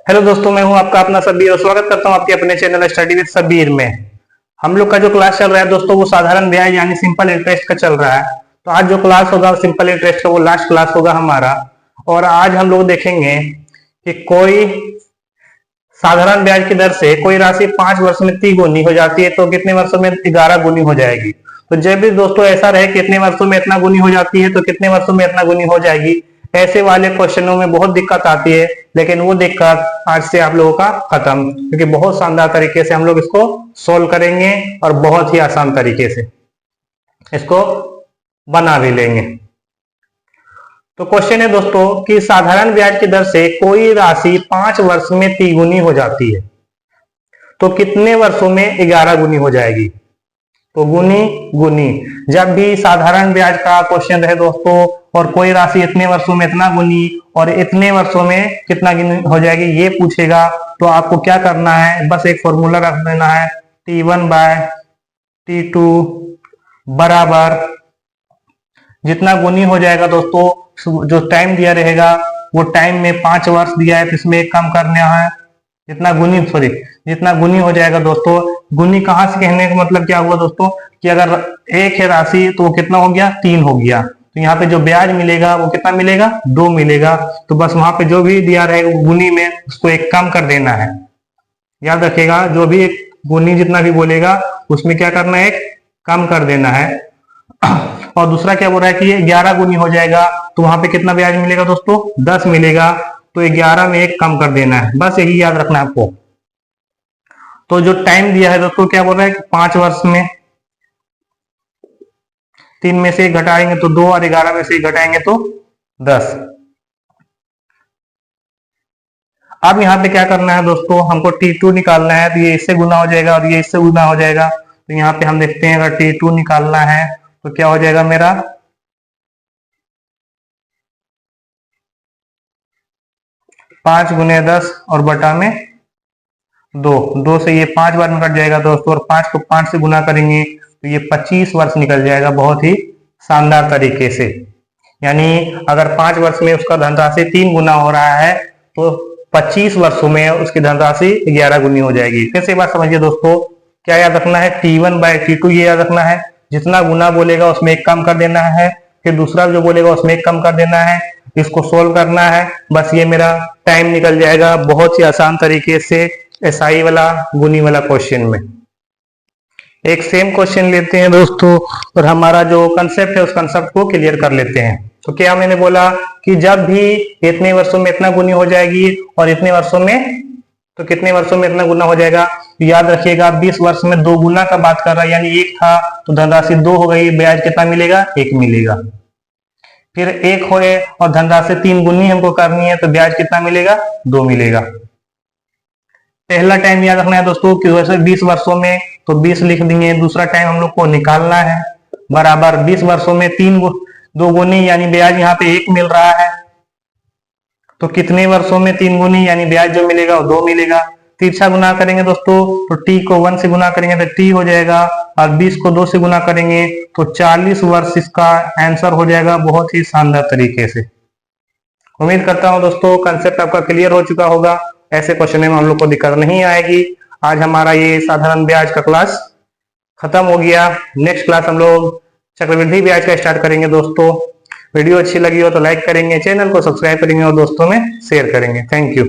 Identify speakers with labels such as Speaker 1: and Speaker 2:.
Speaker 1: Hello दोस्तों, मैं हूं आपका अपना सबीर और स्वागत करता हूं आपके अपने चैनल स्टडी विद सबीर में। हम लोग का जो क्लास चल रहा है दोस्तों वो साधारण ब्याज यानी सिंपल इंटरेस्ट का चल रहा है। तो आज जो क्लास होगा सिंपल इंटरेस्ट का वो लास्ट क्लास होगा हमारा। और आज हम लोग देखेंगे कि कोई साधारण ब्याज की दर से कोई राशि 5 वर्ष में 3 गुनी हो जाती है तो कितने वर्षों में 11 गुनी हो जाएगी। तो जब भी दोस्तों ऐसा रहे कितने वर्षों में इतना गुनी हो जाती है तो कितने वर्षों में इतना गुनी हो जाएगी, ऐसे वाले क्वेश्चनों में बहुत दिक्कत आती है। लेकिन वो दिक्कत आज से आप लोगों का खत्म, क्योंकि बहुत शानदार तरीके से हम लोग इसको सोल्व करेंगे और बहुत ही आसान तरीके से इसको बना भी लेंगे। तो क्वेश्चन है दोस्तों कि साधारण ब्याज की दर से कोई राशि 5 वर्ष में 3 गुनी हो जाती है तो कितने वर्षों में 11 गुनी हो जाएगी। तो गुनी गुनी, जब भी साधारण ब्याज का क्वेश्चन रहे दोस्तों और कोई राशि इतने वर्षों में इतना गुनी और इतने वर्षों में कितना गुनी हो जाएगी ये पूछेगा, तो आपको क्या करना है, बस एक फॉर्मूला रख देना है T1 बाय T2 बराबर जितना गुनी हो जाएगा दोस्तों, जो टाइम दिया रहेगा वो टाइम में 5 वर्ष दिया है तो इसमें एक कम करना है, जितना गुनी हो जाएगा दोस्तों। गुनी कहां से कहने का मतलब क्या हुआ दोस्तों कि अगर एक है राशि तो वो कितना हो गया, 3 हो गया। तो यहाँ पे जो ब्याज मिलेगा वो कितना मिलेगा, 2 मिलेगा। तो बस वहां पे जो भी दिया रहेगा गुनी में उसको एक कम कर देना है। याद रखिएगा, जो भी एक गुनी जितना भी बोलेगा उसमें क्या करना है, एक कम कर देना है। और दूसरा क्या बोल रहा है कि ये 11 गुनी हो जाएगा तो वहां पे कितना ब्याज मिलेगा दोस्तों, 10 मिलेगा। तो 11 में एक कम कर देना है, बस यही याद रखना है आपको। तो जो टाइम दिया है दोस्तों क्या बोल रहा है कि 5 वर्ष में 3 में से 1 घटाएंगे तो 2 और 11 में से 1 घटाएंगे तो 10। अब यहाँ पे क्या करना है दोस्तों, हमको T2 निकालना है। तो ये इससे गुना हो जाएगा और ये इससे गुना हो जाएगा। तो यहाँ पे हम देखते हैं अगर T2 निकालना है तो क्या हो जाएगा मेरा 5 गुने 10 और बटा में 2 से ये 5 बार में कट जाएगा दोस्तों, और 5 को 5 से गुना करेंगे तो ये 25 वर्ष निकल जाएगा बहुत ही शानदार तरीके से। यानी अगर 5 वर्ष में उसका धनराशि 3 गुना हो रहा है तो 25 वर्षों में उसकी धनराशि 11 गुनी हो जाएगी। फिर से बात समझिए दोस्तों, क्या याद रखना है, T1 बाय T2 ये याद रखना है। जितना गुना बोलेगा उसमें एक कम कर देना है, फिर दूसरा जो बोलेगा उसमें एक कम कर देना है। इसको सोल्व करना है, बस ये मेरा टाइम निकल जाएगा बहुत ही आसान तरीके से एसआई वाला गुनी वाला क्वेश्चन में। एक सेम क्वेश्चन लेते हैं दोस्तों और हमारा जो कंसेप्ट है उस कंसेप्ट को क्लियर कर लेते हैं। तो क्या मैंने बोला कि जब भी इतने वर्षों में इतना गुनी हो जाएगी और इतने वर्षों में तो कितने वर्षों में इतना गुना हो जाएगा। तो याद रखिएगा 20 वर्ष में 2 गुना का बात कर रहा है, यानी 1 था तो धनराशि 2 हो गई, ब्याज कितना मिलेगा, 1 मिलेगा। फिर 1 होए और धनराशि 3 गुनी हमको करनी है तो ब्याज कितना मिलेगा, 2 मिलेगा। पहला टाइम याद रखना है दोस्तों कि वैसे 20 वर्षों में तो 20 लिख देंगे। दूसरा टाइम हम लोग को निकालना है बराबर 20 वर्षों में 2 गुनी यानी ब्याज यहाँ पे 1 मिल रहा है तो कितने वर्षों में 3 गुनी यानी ब्याज जो मिलेगा वो 2 मिलेगा। तिरछा गुना करेंगे दोस्तों तो T को 1 से गुना करेंगे तो T हो जाएगा और 20 को 2 से गुना करेंगे तो 40 वर्ष इसका आंसर हो जाएगा बहुत ही शानदार तरीके से। उम्मीद करता हूं दोस्तों कंसेप्ट आपका क्लियर हो चुका होगा। ऐसे क्वेश्चन में हम लोग को दिक्कत नहीं आएगी। आज हमारा ये साधारण ब्याज का क्लास खत्म हो गया। नेक्स्ट क्लास हम लोग चक्रवृद्धि ब्याज का स्टार्ट करेंगे दोस्तों। वीडियो अच्छी लगी हो तो लाइक करेंगे, चैनल को सब्सक्राइब करेंगे और दोस्तों में शेयर करेंगे। Thank you.